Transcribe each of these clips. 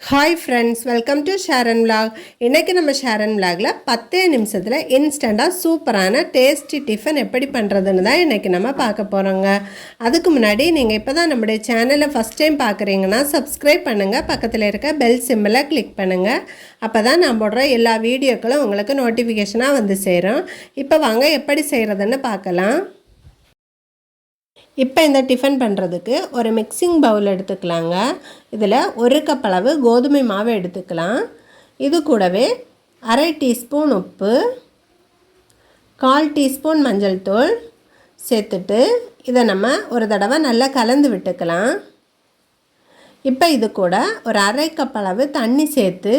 Hi friends, welcome to Sharon vlog. இன்றைக்கி நம்ம ஷேரன் விலாகில் 10 நிமிஷத்தில் இன்ஸ்டண்ட்டாக சூப்பரான டேஸ்டி டிஃபன் எப்படி பண்ணுறதுன்னு தான் இன்றைக்கி நம்ம பார்க்க போகிறோங்க. அதுக்கு முன்னாடி நீங்கள் இப்போ தான் நம்முடைய சேனலை ஃபஸ்ட் டைம் பார்க்குறீங்கன்னா சப்ஸ்கிரைப் பண்ணுங்கள், பக்கத்தில் இருக்க பெல் சிம்பிளை கிளிக் பண்ணுங்கள். அப்போ தான் நான் போடுற எல்லா வீடியோக்களும் உங்களுக்கு நோட்டிஃபிகேஷனாக வந்து சேரும். இப்போ வாங்க எப்படி செய்கிறதுன்னு பார்க்கலாம். இப்போ இந்த டிஃபன் பண்ணுறதுக்கு ஒரு மிக்சிங் பவுல் எடுத்துக்கலாங்க. இதில் 1 கப் அளவு கோதுமை மாவு எடுத்துக்கலாம். இது கூடவே அரை டீஸ்பூன் உப்பு, 1/4 டீஸ்பூன் மஞ்சள் தூள் சேர்த்துட்டு இதை நம்ம ஒரு தடவை நல்லா கலந்து விட்டுக்கலாம். இப்போ இது கூட ஒரு அரை கப் அளவு தண்ணி சேர்த்து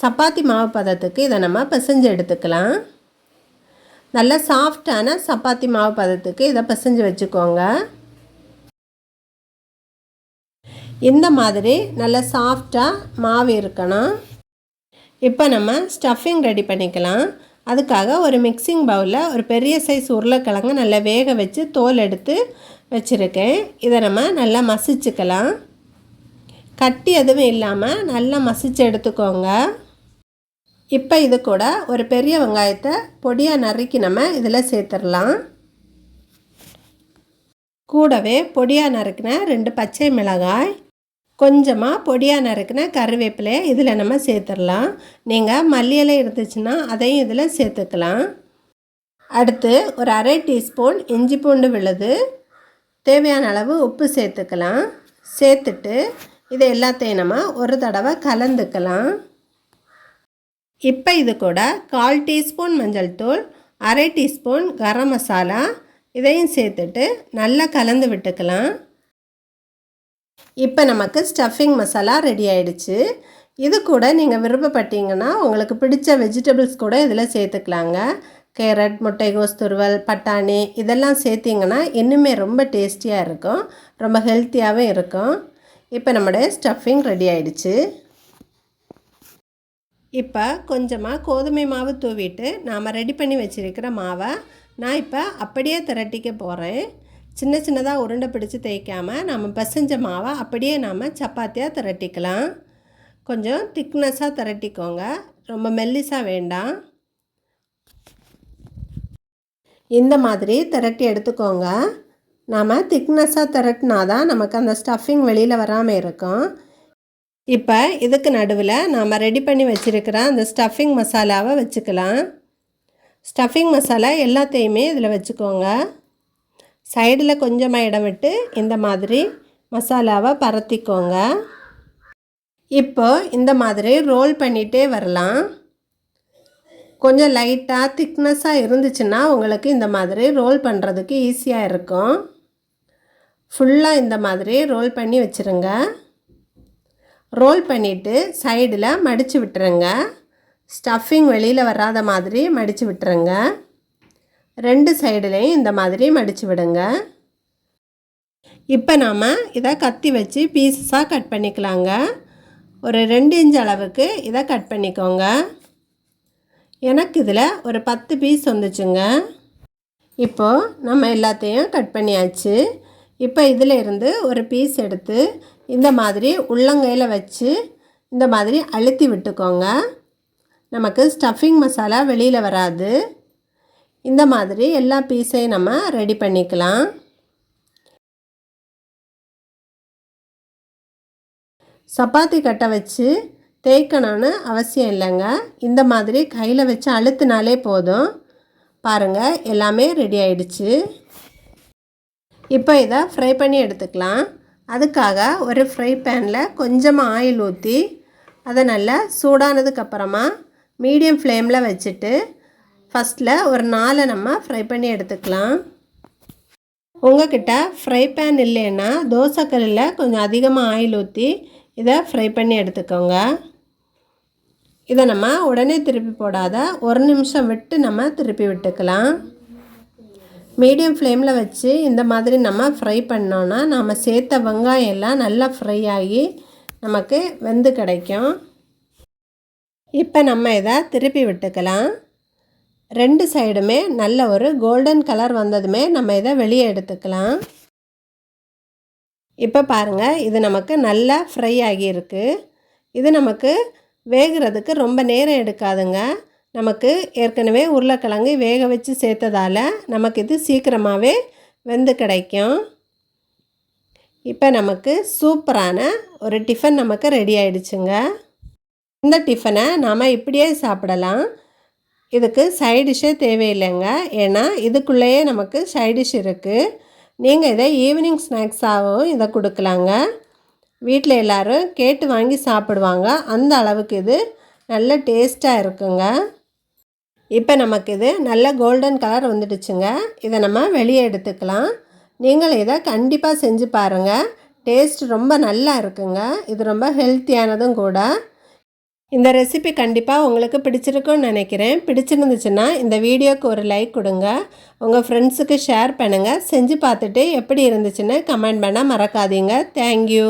சப்பாத்தி மாவு பதத்துக்கு இதை நம்ம பிசைஞ்சு எடுத்துக்கலாம். நல்ல சாஃப்டான சப்பாத்தி மாவு பதத்துக்கு இதை பிசைஞ்சு வச்சுக்கோங்க. இந்த மாதிரி நல்ல சாஃப்டாக மாவு இருக்கணும். இப்போ நம்ம ஸ்டஃபிங் ரெடி பண்ணிக்கலாம். அதுக்காக ஒரு மிக்சிங் பவுலில் ஒரு பெரிய சைஸ் உருளைக்கிழங்கு நல்லா வேக வச்சு தோல் எடுத்து வச்சுருக்கேன். இதை நம்ம நல்லா மசிச்சுக்கலாம். கட்டி எதுவும் இல்லாமல் நல்லா மசிச்சு எடுத்துக்கோங்க. இப்போ இது கூட ஒரு பெரிய வெங்காயத்தை பொடியாக நறுக்கி நம்ம இதில் சேர்த்துடலாம். கூடவே பொடியாக நறுக்கின 2 பச்சை மிளகாய், கொஞ்சமாக பொடியாக நறுக்கின கருவேப்பிலையை இதில் நம்ம சேர்த்துடலாம். நீங்கள் மல்லி இலை இருந்துச்சுன்னா அதையும் இதில் சேர்த்துக்கலாம். அடுத்து ஒரு அரை டீஸ்பூன் இஞ்சி பூண்டு விழுது, தேவையான அளவு உப்பு சேர்த்துக்கலாம். சேர்த்துட்டு இதை எல்லாத்தையும் நம்ம ஒரு தடவை கலந்துக்கலாம். இப்போ இது கூட 1/4 டீஸ்பூன் மஞ்சள் தூள், அரை டீஸ்பூன் கரம் மசாலா இதையும் சேர்த்துட்டு நல்லா கலந்து விட்டுக்கலாம். இப்போ நமக்கு ஸ்டஃபிங் மசாலா ரெடி ஆகிடுச்சு. இது கூட நீங்கள் விருப்பப்பட்டீங்கன்னா உங்களுக்கு பிடிச்ச வெஜிடபிள்ஸ் கூட இதில் சேர்த்துக்கலாங்க. கேரட், முட்டைகோஸ் துருவல், பட்டாணி இதெல்லாம் சேர்த்திங்கன்னா இன்னுமே ரொம்ப டேஸ்டியாக இருக்கும், ரொம்ப ஹெல்த்தியாகவும் இருக்கும். இப்போ நம்முடைய ஸ்டஃபிங் ரெடி ஆகிடுச்சு. இப்போ கொஞ்சமாக கோதுமை மாவு தூவிட்டு நாம் ரெடி பண்ணி வச்சுருக்கிற மாவை நான் இப்போ அப்படியே திரட்டிக்க போகிறேன். சின்ன சின்னதாக உருண்டை பிடிச்சி தேய்க்காமல் நம்ம பிசைஞ்ச மாவை அப்படியே நாம் சப்பாத்தியாக திரட்டிக்கலாம். கொஞ்சம் திக்னஸாக திரட்டிக்கோங்க, ரொம்ப மெல்லிஸாக வேண்டாம். இந்த மாதிரி திரட்டி எடுத்துக்கோங்க. நாம் திக்னஸாக திரட்டினா தான் நமக்கு அந்த ஸ்டஃபிங் வெளியில் வராமல் இருக்கும். இப்போ இதுக்கு நடுவில் நாம் ரெடி பண்ணி வச்சுருக்கிற அந்த ஸ்டஃபிங் மசாலாவை வச்சுக்கலாம். ஸ்டஃபிங் மசாலா எல்லாத்தையுமே இதில் வச்சுக்கோங்க. சைடில் கொஞ்சமாக இடம் விட்டு இந்த மாதிரி மசாலாவை பரத்திக்கோங்க. இப்போ இந்த மாதிரி ரோல் பண்ணிகிட்டே வரலாம். கொஞ்சம் லைட்டாக திக்னஸாக இருந்துச்சுன்னா உங்களுக்கு இந்த மாதிரி ரோல் பண்ணுறதுக்கு ஈஸியாக இருக்கும். ஃபுல்லாக இந்த மாதிரி ரோல் பண்ணி வச்சுருங்க. ரோல் பண்ணிவிட்டு சைடில் மடித்து விட்டுருங்க. ஸ்டஃபிங் வெளியில் வராத மாதிரி மடித்து விட்டுருங்க. 2 சைடுலேயும் இந்த மாதிரி மடித்து விடுங்க. இப்போ நாம் இதை கத்தி வச்சு பீஸஸாக கட் பண்ணிக்கலாங்க. ஒரு 2 இன்ச் அளவுக்கு இதை கட் பண்ணிக்கோங்க. எனக்கு இதில் ஒரு 10 பீஸ் வந்துச்சுங்க. இப்போது நம்ம எல்லாத்தையும் கட் பண்ணியாச்சு. இப்போ இதில் இருந்து ஒரு பீஸ் எடுத்து இந்த மாதிரி உள்ளங்கையில் வச்சு இந்த மாதிரி அழுத்தி விட்டுக்கோங்க. நமக்கு ஸ்டஃபிங் மசாலா வெளியில் வராது. இந்த மாதிரி எல்லா பீஸையும் நம்ம ரெடி பண்ணிக்கலாம். சப்பாத்தி கட்டை வச்சு தேய்க்கணும்னு அவசியம் இல்லைங்க. இந்த மாதிரி கையில் வச்சு அழுத்தினாலே போதும். பாருங்கள், எல்லாமே ரெடி ஆயிடுச்சு. இப்போ இதை ஃப்ரை பண்ணி எடுத்துக்கலாம். அதுக்காக ஒரு ஃப்ரை பேனில் கொஞ்சமாக ஆயில் ஊற்றி அதை நல்லா சூடானதுக்கப்புறமா மீடியம் ஃப்ளேமில் வச்சுட்டு ஃபஸ்ட்டில் ஒரு 4 நம்ம ஃப்ரை பண்ணி எடுத்துக்கலாம். உங்கள்கிட்ட ஃப்ரை பேன் இல்லைன்னா தோசைக்கல்லில் கொஞ்சம் அதிகமாக ஆயில் ஊற்றி இதை ஃப்ரை பண்ணி எடுத்துக்கோங்க. இதை நம்ம உடனே திருப்பி போடாத 1 நிமிஷம் விட்டு நம்ம திருப்பி விட்டுக்கலாம். மீடியம் ஃப்ளேமில் வச்சு இந்த மாதிரி நம்ம ஃப்ரை பண்ணோன்னா நம்ம சேர்த்த வெங்காயம் எல்லாம் நல்லா ஃப்ரை ஆகி நமக்கு வெந்து கிடைக்கும். இப்போ நம்ம இதை திருப்பி விட்டுக்கலாம். 2 சைடுமே நல்ல ஒரு கோல்டன் கலர் வந்ததுமே நம்ம இதை வெளியே எடுத்துக்கலாம். இப்போ பாருங்கள், இது நமக்கு நல்லா ஃப்ரை ஆகியிருக்கு. இது நமக்கு வேகிறதுக்கு ரொம்ப நேரம் எடுக்காதுங்க. நமக்கு ஏற்கனவே உருளைக்கிழங்கு வேக வச்சு சேர்த்ததால் நமக்கு இது சீக்கிரமாகவே வெந்து கிடைக்கும். இப்போ நமக்கு சூப்பரான ஒரு டிஃபன் நமக்கு ரெடி ஆகிடுச்சுங்க. இந்த டிஃபனை நாம் இப்படியே சாப்பிடலாம். இதுக்கு சைட் டிஷ்ஷே தேவையில்லைங்க. ஏன்னா இதுக்குள்ளேயே நமக்கு சைட் டிஷ் இருக்குது. நீங்கள் இதை ஈவினிங் ஸ்நாக்ஸாகவும் இதை கொடுக்கலாங்க. வீட்டில் எல்லோரும் கேட்டு வாங்கி சாப்பிடுவாங்க. அந்த அளவுக்கு இது நல்ல டேஸ்ட்டாக இருக்குங்க. இப்போ நமக்கு இது நல்ல கோல்டன் கலர் வந்துடுச்சுங்க. இதை நம்ம வெளியே எடுத்துக்கலாம். நீங்கள் இதை கண்டிப்பாக செஞ்சு பாருங்கள். டேஸ்ட் ரொம்ப நல்லா இருக்குங்க. இது ரொம்ப ஹெல்த்தியானதும் கூட. இந்த ரெசிபி கண்டிப்பாக உங்களுக்கு பிடிச்சிருக்குன்னு நினைக்கிறேன். பிடிச்சிருந்துச்சுன்னா இந்த வீடியோக்கு ஒரு லைக் கொடுங்க. உங்கள் ஃப்ரெண்ட்ஸுக்கு ஷேர் பண்ணுங்கள். செஞ்சு பார்த்துட்டு எப்படி இருந்துச்சுன்னு கமெண்ட் பண்ண மறக்காதீங்க. தேங்க்யூ.